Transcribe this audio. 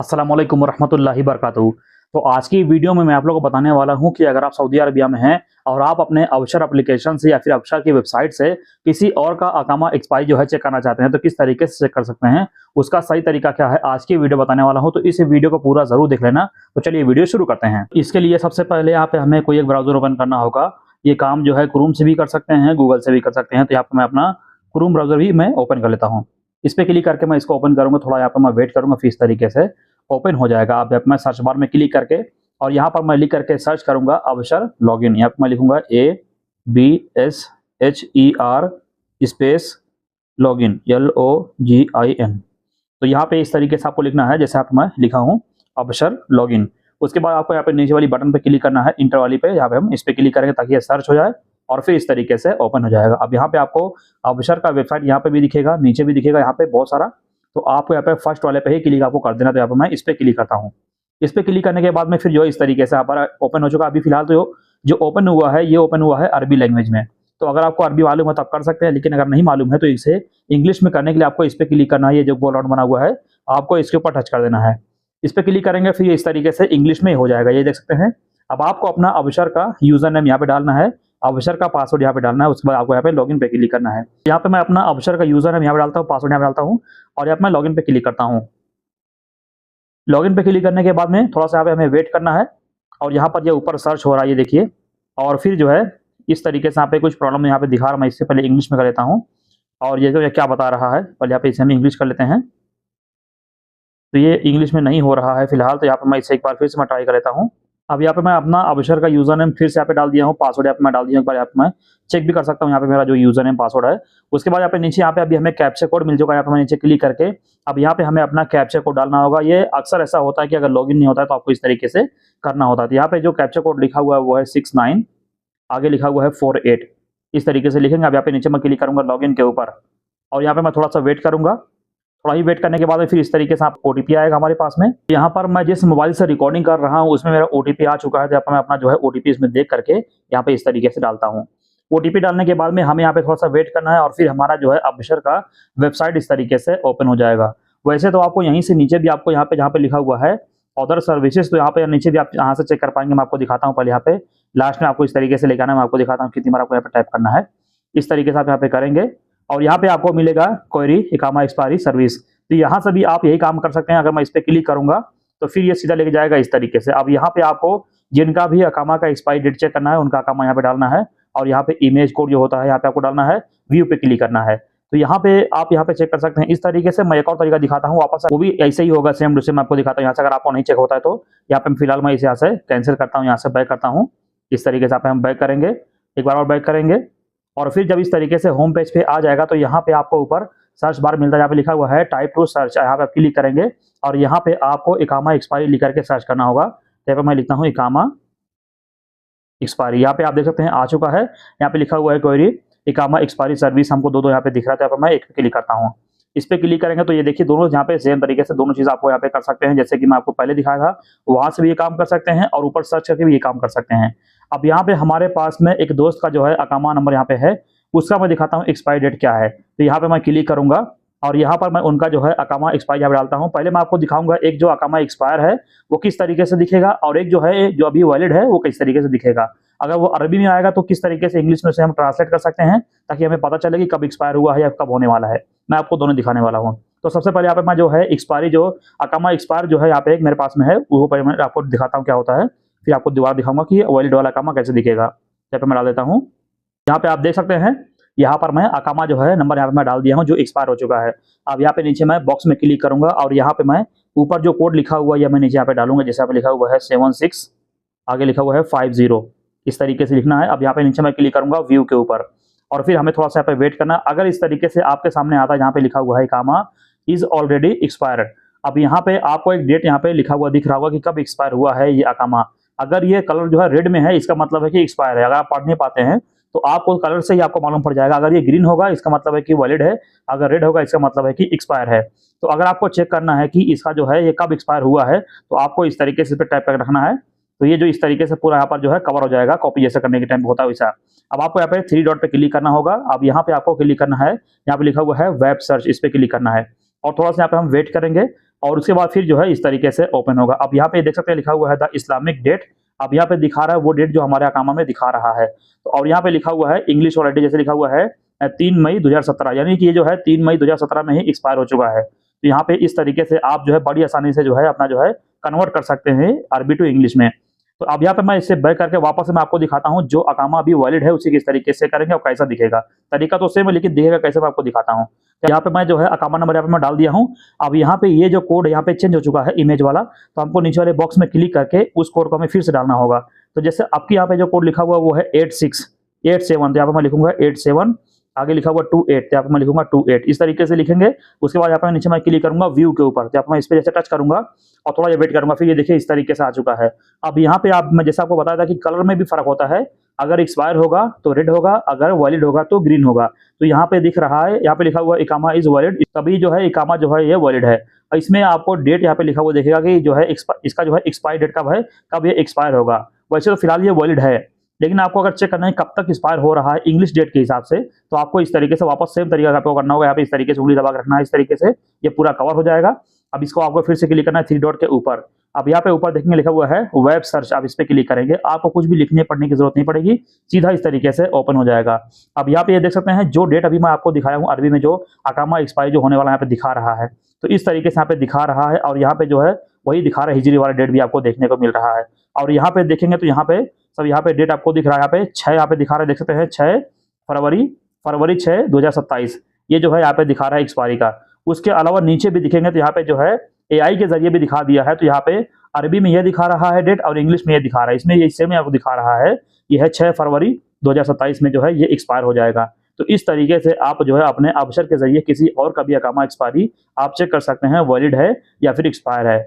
अस्सलाम वालेकुम रहमतुल्लाहि बरकातहू। तो आज की वीडियो में मैं आप लोगों को बताने वाला हूं कि अगर आप सऊदी अरबिया में हैं और आप अपने अबशर एप्लीकेशन से या फिर अबशर की वेबसाइट से किसी और का अकामा एक्सपायरी जो है चेक करना चाहते हैं तो किस तरीके से चेक कर सकते हैं, उसका सही तरीका क्या है आज की वीडियो बताने वाला हूं। तो इस वीडियो को पूरा जरूर देख लेना। तो चलिए वीडियो शुरू करते हैं। इसके लिए सबसे पहले यहाँ पे हमें कोई एक ब्राउजर ओपन करना होगा। ये काम जो है क्रोम से भी कर सकते हैं, गूगल से भी कर सकते हैं। तो यहाँ पे मैं अपना क्रोम ब्राउजर भी मैं ओपन कर लेता हूँ। इस पे क्लिक करके मैं इसको ओपन करूंगा, थोड़ा यहाँ पे मैं वेट करूंगा, फिर इस तरीके से ओपन हो जाएगा। अब मैं सर्च बार में क्लिक करके और यहाँ पर मैं लिख करके सर्च करूंगा अबशर लॉगिन। यहाँ पर मैं लिखूंगा ABSHER स्पेस लॉगिन LOGIN। तो यहाँ पे इस तरीके से आपको लिखना है जैसे आप मैं लिखा हूँ अबशर लॉगिन। उसके बाद आपको यहाँ पे नीचे वाली बटन पे क्लिक करना है, इंटर वाली पे। यहाँ पे हम इस पे क्लिक करेंगे ताकि ये सर्च हो जाए और फिर इस तरीके से ओपन हो जाएगा। अब यहाँ पे आपको अबशर का वेबसाइट यहाँ पे भी दिखेगा, नीचे भी दिखेगा, यहाँ पे बहुत सारा। तो आपको यहाँ पे फर्स्ट वाले पे ही क्लिक आपको कर देना। तो यहाँ पे मैं इस पे क्लिक करता हूँ। इस पे क्लिक करने के बाद में फिर जो इस तरीके से यहाँ पर ओपन हो चुका। अभी फिलहाल तो जो ओपन हुआ है ये ओपन हुआ है अरबी लैंग्वेज में। तो अगर आपको अरबी मालूम है तो आप कर सकते हैं, लेकिन अगर नहीं मालूम है तो इसे इंग्लिश में करने के लिए आपको इस पे क्लिक करना है। ये जो बॉल राउंड बना हुआ है आपको इसके ऊपर टच कर देना है। इस पे क्लिक करेंगे फिर इस तरीके से इंग्लिश में हो जाएगा, ये देख सकते हैं। अब आपको अपना अबशर का यूजर नेम यहाँ पे डालना है, अबशर का पासवर्ड यहाँ पे डालना है। उसके बाद आपको यहाँ पे लॉगिन पे क्लिक करना है। यहाँ पे मैं अपना अबशर का यूजर नेम यहाँ पे डालता हूँ, पासवर्ड यहाँ पे डालता हूँ और यहाँ पे मैं लॉगिन पे क्लिक करता हूँ। लॉगिन पे क्लिक करने के बाद में थोड़ा सा यहाँ पे हमें वेट करना है और यहाँ पर ये ऊपर सर्च हो रहा है, ये देखिए। और फिर जो है इस तरीके से यहाँ पे कुछ प्रॉब्लम यहाँ पे दिखा रहा है। मैं इससे पहले इंग्लिश में कर लेता हूँ और ये जो क्या बता रहा है, पहले यहाँ पे इसे हम इंग्लिश कर लेते हैं। तो ये इंग्लिश में नहीं हो रहा है फिलहाल, तो यहाँ पे मैं इसे एक बार फिर से मैं ट्राई कर लेता हूँ। अब यहाँ पे मैं अपना अबशर का यूजर नेम फिर से यहाँ पे डाल दिया हूँ, पासवर्ड यहाँ पे मैं डाल दिया हूँ। एक बार यहाँ पे मैं चेक भी कर सकता हूँ यहाँ पे मेरा जो यूजर नेम पासवर्ड है। उसके बाद यहाँ पे नीचे यहाँ पे अभी हमें कैप्चा कोड मिल चुका है। यहाँ पे मैं नीचे क्लिक करके अब यहाँ पे हमें अपना कैप्चा कोड डालना होगा। ये अक्सर ऐसा होता है कि अगर लॉगिन नहीं होता है तो आपको इस तरीके से करना होता है। तो यहाँ पे जो कैप्चा कोड लिखा हुआ है वो है 69, आगे लिखा हुआ है 48। इस तरीके से लिखेंगे। अब यहाँ पे नीचे मैं क्लिक करूंगा लॉगिन के ऊपर और यहाँ पे मैं थोड़ा सा वेट करूंगा। थोड़ा ही वेट करने के बाद में फिर इस तरीके से आपको ओटीपी आएगा हमारे पास में। यहाँ पर मैं जिस मोबाइल से रिकॉर्डिंग कर रहा हूँ उसमें मेरा ओटीपी आ चुका है। तो यहाँ पर मैं अपना जो है ओटीपी इसमें देख करके यहाँ पे इस तरीके से डालता हूँ। ओटीपी डालने के बाद में हमें यहाँ पे थोड़ा सा वेट करना है और फिर हमारा जो है अबशर का वेबसाइट इस तरीके से ओपन हो जाएगा। वैसे तो आपको यहीं से नीचे भी आपको यहाँ पे जहाँ पे लिखा हुआ है अदर सर्विसेज, तो यहाँ पे नीचे भी आप यहाँ से चेक कर पाएंगे। मैं आपको दिखाता हूँ। पहले यहाँ पे लास्ट में आपको इस तरीके से लेकर आना है। मैं आपको दिखाता हूँ कितनी बार आपको यहाँ पे टाइप करना है। इस तरीके से आप यहाँ पे करेंगे और यहाँ पे आपको मिलेगा क्वेरी इकामा एक्सपायरी सर्विस। तो यहाँ से भी आप यही काम कर सकते हैं। अगर मैं इस पे क्लिक करूंगा तो फिर ये सीधा लेके जाएगा इस तरीके से। अब यहाँ पे आपको जिनका भी अकामा का एक्सपायरी डेट चेक करना है उनका अकामा यहाँ पे डालना है और यहाँ पे इमेज कोड जो होता है यहाँ पे आपको डालना है, व्यू पे क्लिक करना है। तो यहाँ पे आप यहाँ पे चेक कर सकते हैं इस तरीके से। मैं एक और तरीका दिखाता हूँ वापस, वो भी ऐसे ही होगा सेम टू सेम। मैं आपको दिखाता हूँ यहाँ से। अगर आपको नहीं चेक होता है तो यहाँ पे फिलहाल मैं इसे यहाँ से कैंसिल करता हूँ, यहाँ से बैक करता हूँ। इस तरीके से आप हम बैक करेंगे, एक बार और बैक करेंगे और फिर जब इस तरीके से होम पेज पे आ जाएगा तो यहाँ पे आपको ऊपर सर्च बार मिलता है। यहाँ पे लिखा हुआ है टाइप टू सर्च, यहाँ पे आप क्लिक करेंगे और यहाँ पे आपको इकामा एक्सपायरी लिख करके सर्च करना होगा। यहाँ पे मैं लिखता हूँ इकामा एक्सपायरी। यहाँ पे आप देख सकते हैं आ चुका है। यहाँ पे लिखा हुआ है क्वेरी इकामा एक्सपायरी सर्विस, हमको दो यहाँ पे दिख रहा था। यहाँ पे मैं एक पे क्लिक करता हूँ। इस पे क्लिक करेंगे तो ये देखिए दोनों यहाँ पे सेम तरीके से दोनों चीज आपको यहाँ पे कर सकते हैं। जैसे कि मैं आपको पहले दिखाया था वहां से भी ये काम कर सकते हैं और ऊपर सर्च करके भी ये काम कर सकते हैं। अब यहाँ पे हमारे पास में एक दोस्त का जो है अकामा नंबर यहाँ पे है, उसका मैं दिखाता हूँ एक्सपायरी डेट क्या है। तो यहाँ पे मैं क्लिक करूंगा और यहाँ पर मैं उनका जो है अकामा एक्सपायर यहाँ पे डालता हूँ। पहले मैं आपको दिखाऊंगा एक जो अकामा एक्सपायर है वो किस तरीके से दिखेगा और एक जो है जो अभी वैलिड है वो किस तरीके से दिखेगा। अगर वो अरबी में आएगा तो किस तरीके से इंग्लिश में से हम ट्रांसलेट कर सकते हैं ताकि हमें पता चले कि कब एक्सपायर हुआ है या कब होने वाला है। मैं आपको दोनों दिखाने वाला हूँ। तो सबसे पहले यहाँ पे मैं जो है एक्सपायरी जो अकामा एक्सपायर जो है यहाँ पे एक मेरे पास में है वो पहले मैं आपको दिखाता हूँ क्या होता है, फिर आपको दोबारा दिखाऊंगा कि वैलिड वाला अकामा कैसे दिखेगा। यहाँ पे मैं डाल देता हूँ। यहाँ पे आप देख सकते हैं यहाँ पर मैं अकामा जो है नंबर यहाँ पे मैं डाल दिया हूँ जो एक्सपायर हो चुका है। अब यहाँ पे नीचे मैं बॉक्स में क्लिक करूंगा और यहाँ पे मैं ऊपर जो कोड लिखा हुआ है मैं नीचे यहाँ पे डालूंगा। जैसे यहाँ पे लिखा हुआ है 76, आगे लिखा हुआ है 50, इस तरीके से लिखना है। अब यहाँ पे नीचे मैं क्लिक करूंगा व्यू के ऊपर और फिर हमें थोड़ा सा यहाँ पे वेट करना। अगर इस तरीके से आपके सामने आता है यहाँ पे लिखा हुआ है इकामा इज ऑलरेडी एक्सपायर्ड। अब यहाँ पे आपको एक डेट यहाँ पे लिखा हुआ दिख रहा होगा कि कब एक्सपायर हुआ है ये अकामा। अगर ये कलर जो है रेड में है इसका मतलब है कि एक्सपायर है। अगर आप पढ़ नहीं पाते हैं तो आपको कलर से ही आपको मालूम पड़ जाएगा। अगर ये ग्रीन होगा इसका मतलब है कि वैलिड है, अगर रेड होगा इसका मतलब है कि एक्सपायर है। तो अगर आपको चेक करना है कि इसका जो है ये कब एक्सपायर हुआ है तो आपको इस तरीके से टाइप करके रखना है। तो ये जो इस तरीके से पूरा यहाँ पर जो है कवर हो जाएगा, कॉपी जैसा करने के टाइम होता है वैसा। अब आपको यहाँ पे 3 डॉट पे क्लिक करना होगा। अब यहाँ पे आपको क्लिक करना है, यहाँ पे लिखा हुआ है वेब सर्च, इस पे क्लिक करना है और थोड़ा सा यहाँ पे हम वेट करेंगे और उसके बाद फिर जो है इस तरीके से ओपन होगा। अब यहाँ पे देख सकते हैं लिखा हुआ है द इस्लामिक डेट। अब यहाँ पे दिखा रहा है वो डेट जो हमारे अकामा में दिखा रहा है। तो और यहाँ पे लिखा हुआ है इंग्लिश वाला डेट, जैसे लिखा हुआ है 3 मई 2017, यानी कि ये जो है 3 मई 2017 में ही एक्सपायर हो चुका है। तो यहाँ पे इस तरीके से आप जो है बड़ी आसानी से जो है अपना जो है कन्वर्ट कर सकते हैं अरबी टू इंग्लिश में। तो अब यहाँ पे मैं इसे बैक करके वापस मैं आपको दिखाता हूँ जो अकामा अभी वैलिड है उसी किस तरीके से करेंगे और कैसा दिखेगा। तरीका तो सेम है लेकिन दिखेगा कैसे मैं आपको दिखाता हूँ। यहाँ पे मैं जो है अकामा नंबर यहाँ पे मैं डाल दिया हूँ। अब यहाँ पे ये जो कोड यहाँ पे चेंज हो चुका है इमेज वाला, तो हमको नीचे वाले बॉक्स में क्लिक करके उस कोड को हमें फिर से डालना होगा। तो जैसे आपकी यहाँ पे जो कोड लिखा हुआ वो है 8687, तो यहाँ पे मैं लिखूंगा 87, आगे लिखा हुआ 28, तो यहाँ पे मैं लिखूंगा 28, इस तरीके से लिखेंगे। उसके बाद यहाँ पे नीचे मैं क्लिक करूंगा व्यू के ऊपर, तो यहाँ पे मैं इस पर जैसे टच करूंगा और थोड़ा वेट करूंगा, फिर ये देखिए इस तरीके से आ चुका है। अब यहाँ पे आप मैं जैसे आपको बताया था कि कलर में भी फर्क होता है, अगर एक्सपायर होगा तो रेड होगा, अगर वैलिड होगा तो ग्रीन होगा। तो यहाँ पे दिख रहा है, यहाँ पे लिखा हुआ इकामा इज वैलिड, तभी जो है इकामा जो है ये वैलिड है। इसमें आपको डेट यहाँ पे लिखा हुआ देखेगा कि जो है इसका जो है एक्सपायर डेट कब है, कब ये एक्सपायर होगा। वैसे तो फिलहाल ये वैलिड है, लेकिन आपको अगर चेक करना है कब तक एक्सपायर हो रहा है इंग्लिश डेट के हिसाब से, तो आपको इस तरीके से वापस सेम तरीका आपको करना होगा। यहाँ पे इस तरीके से उंगली दबा के रखना है, इस तरीके से ये पूरा कवर हो जाएगा। अब इसको आपको फिर से क्लिक करना है 3 डॉट के ऊपर। अब यहाँ पे ऊपर देखेंगे लिखा हुआ है वेब सर्च, आप इस पे क्लिक करेंगे, आपको कुछ भी लिखने पढ़ने की जरूरत नहीं पड़ेगी, सीधा इस तरीके से ओपन हो जाएगा। अब यहाँ पे ये देख सकते हैं जो डेट अभी मैं आपको दिखाया हूँ अरबी में, जो अकामा एक्सपायरी जो होने वाला यहाँ पे दिखा रहा है, तो इस तरीके से यहाँ पे दिखा रहा है। और यहाँ पे जो है वही दिखा रहा है, हिजरी वाला डेट भी आपको देखने को मिल रहा है। और यहाँ पे देखेंगे तो यहाँ पे सब यहाँ पे डेट आपको दिख रहा है, यहाँ पे 6 यहाँ पे दिखा रहा है, देख सकते हैं 6 फरवरी 6 2027, ये जो है यहाँ पे दिखा रहा है एक्सपायरी का। उसके अलावा नीचे भी दिखेंगे तो यहाँ पे जो है AI के जरिए भी दिखा दिया है। तो यहाँ पे अरबी में ये दिखा रहा है डेट और इंग्लिश में ये दिखा रहा है, इसमें ये सेम आपको दिखा रहा है, ये है 6 फरवरी 2027 में जो है ये एक्सपायर हो जाएगा। तो इस तरीके से आप जो है अपने अबशर के जरिए किसी और का भी अकामा एक्सपायरी आप चेक कर सकते हैं वैलिड है या फिर एक्सपायर है।